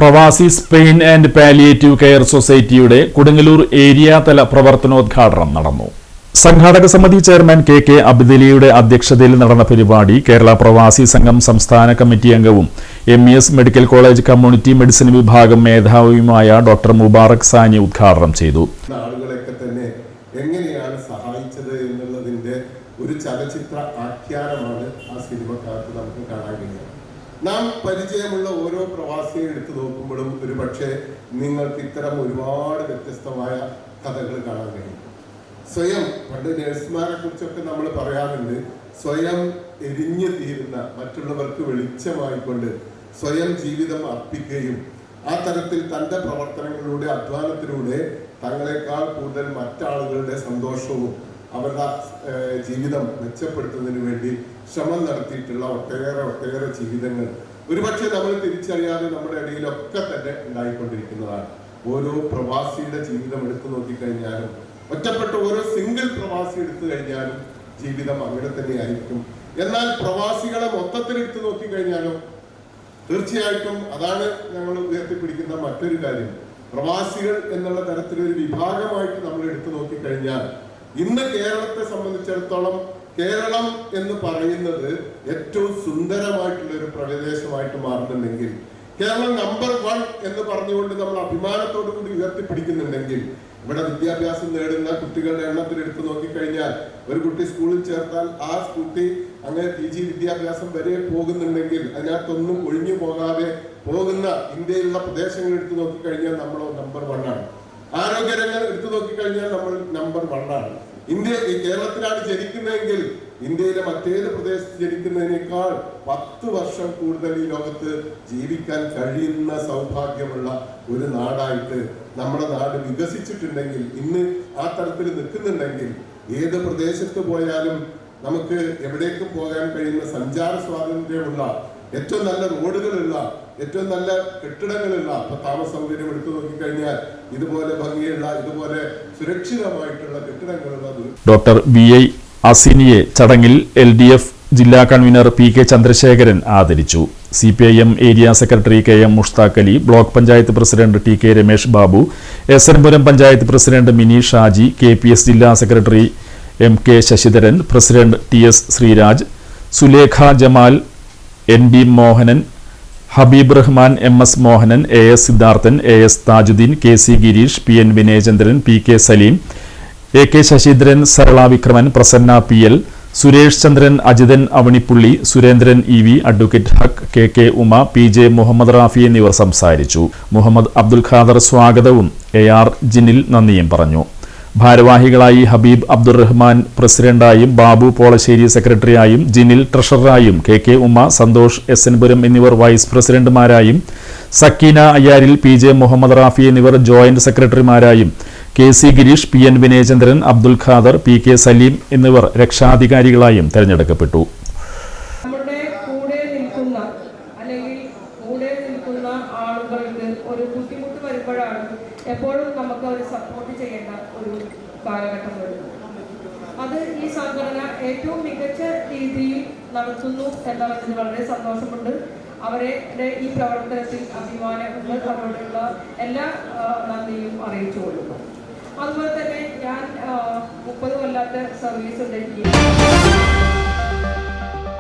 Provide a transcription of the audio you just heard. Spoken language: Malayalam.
പ്രവാസി സ്പെയിൻ ആൻഡ് പാലിയേറ്റീവ് കെയർ സൊസൈറ്റിയുടെ കൊടുങ്ങല്ലൂർ ഏരിയ തല പ്രവർത്തനോദ്ഘാടനം നടന്നു. സംഘാടക സമിതി ചെയർമാൻ കെ അബ്ദുലിയുടെ അധ്യക്ഷതയിൽ നടന്ന പരിപാടി കേരള പ്രവാസി സംഘം സംസ്ഥാന കമ്മിറ്റി അംഗവും MES medical college community medicine വിഭാഗം മേധാവിയുമായ ഡോക്ടർ മുബാറക് സാനി ഉദ്ഘാടനം ചെയ്തു. എങ്ങനെയാണ് സഹായിച്ചത് എന്നുള്ളതിന്റെ ഒരു ചലച്ചിത്ര ആഖ്യാനമാണ് ആ സിനിമക്കകത്ത് നമുക്ക് കാണാൻ കഴിയുന്നത്. നാം പരിചയമുള്ള ഓരോ പ്രവാസിയെ എടുത്തു നോക്കുമ്പോഴും ഒരു പക്ഷേ നിങ്ങൾക്ക് ഇത്തരം ഒരുപാട് വ്യത്യസ്തമായ കഥകൾ കാണാൻ കഴിയും. സ്വയം പണ്ട് നഴ്സുമാരെ കുറിച്ചൊക്കെ നമ്മൾ പറയാറുണ്ട്, സ്വയം എരിഞ്ഞു തീരുന്ന മറ്റുള്ളവർക്ക് വെളിച്ചമായിക്കൊണ്ട് സ്വയം ജീവിതം അർപ്പിക്കുകയും ആ തരത്തിൽ തൻ്റെ പ്രവർത്തനങ്ങളിലൂടെ അധ്വാനത്തിലൂടെ തങ്ങളെക്കാൾ കൂടുതൽ മറ്റാളുകളുടെ സന്തോഷവും അവരുടെ ജീവിതം മെച്ചപ്പെടുത്തുന്നതിന് വേണ്ടി ശ്രമം നടത്തിയിട്ടുള്ള ഒട്ടേറെ ജീവിതങ്ങൾ ഒരുപക്ഷെ നമ്മൾ തിരിച്ചറിയാതെ നമ്മുടെ ഇടയിലൊക്കെ തന്നെ ഉണ്ടായിക്കൊണ്ടിരിക്കുന്നതാണ്. ഓരോ പ്രവാസിയുടെ ജീവിതം എടുത്തു നോക്കിക്കഴിഞ്ഞാലും, ഒറ്റപ്പെട്ട ഓരോ സിംഗിൾ പ്രവാസി എടുത്തു കഴിഞ്ഞാലും ജീവിതം അങ്ങനെ തന്നെ ആയിരിക്കും. എന്നാൽ പ്രവാസികളെ മൊത്തത്തിൽ എടുത്തു നോക്കിക്കഴിഞ്ഞാലും തീർച്ചയായിട്ടും അതാണ് ഞങ്ങൾ ഉയർത്തിപ്പിടിക്കുന്ന മറ്റൊരു കാര്യം. പ്രവാസികൾ എന്നുള്ള തരത്തിലൊരു വിഭാഗമായിട്ട് നമ്മൾ എടുത്തു നോക്കിക്കഴിഞ്ഞാൽ ഇന്ന് കേരളത്തെ സംബന്ധിച്ചിടത്തോളം കേരളം എന്ന് പറയുന്നത് ഏറ്റവും സുന്ദരമായിട്ടുള്ള ഒരു പ്രദേശമായിട്ട് മാറുന്നുണ്ടെങ്കിൽ, കേരളം നമ്പർ 1 എന്ന് പറഞ്ഞുകൊണ്ട് നമ്മൾ അഭിമാനത്തോടു കൂടി ഉയർത്തിപ്പിടിക്കുന്നുണ്ടെങ്കിൽ, ഇവിടെ വിദ്യാഭ്യാസം നേടുന്ന കുട്ടികളുടെ എണ്ണത്തിൽ എടുത്തു നോക്കിക്കഴിഞ്ഞാൽ ഒരു കുട്ടി സ്കൂളിൽ ചേർത്താൽ ആ കുട്ടി അങ്ങനെ PG വിദ്യാഭ്യാസം വരെ പോകുന്നുണ്ടെങ്കിൽ അതിനകത്തൊന്നും ഒഴിഞ്ഞു പോകാതെ പോകുന്ന ഇന്ത്യയിലുള്ള പ്രദേശങ്ങൾ എടുത്തു നോക്കിക്കഴിഞ്ഞാൽ നമ്മൾ നമ്പർ 1 ആണ്. ആരോഗ്യരംഗം എടുത്തു നോക്കിക്കഴിഞ്ഞാൽ നമ്മൾ നമ്പർ 1 ആണ്. ഈ കേരളത്തിലാണ് ജനിക്കുന്നതെങ്കിൽ ഇന്ത്യയിലെ മറ്റേത് പ്രദേശത്ത് ജനിക്കുന്നതിനേക്കാൾ 10 വർഷം കൂടുതൽ ഈ ലോകത്ത് ജീവിക്കാൻ കഴിയുന്ന സൗഭാഗ്യമുള്ള ഒരു നാടായിട്ട് നമ്മുടെ നാട് വികസിച്ചിട്ടുണ്ടെങ്കിൽ, ഇന്ന് ആ തരത്തിൽ നിൽക്കുന്നുണ്ടെങ്കിൽ, ഏത് പ്രദേശത്ത് പോയാലും നമുക്ക് എവിടേക്കും പോകാൻ കഴിയുന്ന സഞ്ചാര സ്വാതന്ത്ര്യമുള്ള, ഏറ്റവും നല്ല റോഡുകളുള്ള, ഏറ്റവും നല്ല കെട്ടിടങ്ങളുള്ള, അപ്പൊ താമസ സൗകര്യം എടുത്തു നോക്കിക്കഴിഞ്ഞാൽ ഇതുപോലെ ഭംഗിയുള്ള, ഇതുപോലെ സുരക്ഷിതമായിട്ടുള്ള കെട്ടിടങ്ങളുള്ള ഡോക്ടർ VI അസിനിയെ ചടങ്ങിൽ LDF ജില്ലാ കൺവീനർ PK ചന്ദ്രശേഖരൻ ആദരിച്ചു. CPIM area secretary KM Mushtaq Ali, block panchayat president TK Ramesh Babu, SN panchayat president Mini Shaji, KPS ജില്ലാ secretary MK Sasidharan, president TS Sreeraj, Sulekha Jamal, NB Mohanan, Habeeb Rahman, MS Mohanan, AS Siddharthan, AS Thajudheen, KC Gireesh, PN Vinayachandran, PK Saleem, AK Saseendran, Sarala Vikraman, Prasanna PL, Suresh Chandran, Ajithan Avanippully, Surendran EV, advocate Haq, KK Uma, PJ Muhammad Rafi എന്നിവർ സംസാരിച്ചു. മുഹമ്മദ് അബ്ദുൽ ഖാദർ സ്വാഗതവും AR ജിനിൽ നന്ദിയും പറഞ്ഞു. ഭാരവാഹികളായി ഹബീബ് അബ്ദുറഹ്മാൻ പ്രസിഡന്റായും, ബാബു പോളശ്ശേരി സെക്രട്ടറിയായും, ജിനിൽ ട്രഷററായും, KK ഉമ, സന്തോഷ് SN എന്നിവർ വൈസ് പ്രസിഡന്റുമാരായും, സക്കീന അയ്യാരിൽ, PJ മുഹമ്മദ് റാഫി എന്നിവർ ജോയിന്റ് സെക്രട്ടറിമാരായും, KC Gireesh, PN Vinayachandran, Abdul Khader, PK Saleem എന്നിവർ രക്ഷാധികാരികളായും തെരഞ്ഞെടുക്കപ്പെട്ടു. എപ്പോഴും നമുക്ക് ഒരു സപ്പോർട്ട് ചെയ്യേണ്ട ഒരു കാലഘട്ടം വരുന്നു. അത് ഈ സംഘടന ഏറ്റവും മികച്ച രീതിയിൽ നടത്തുന്നു എന്നതിൽ വളരെ സന്തോഷമുണ്ട്. അവരുടെ ഈ പ്രവർത്തനത്തിൽ അഭിമാനങ്ങൾ അവരോടുള്ള എല്ലാ നന്ദിയും അറിയിച്ചു കൊള്ളുന്നു. അതുപോലെ തന്നെ ഞാൻ 30 കൊല്ലത്തെ സർവീസ് ഉണ്ട്.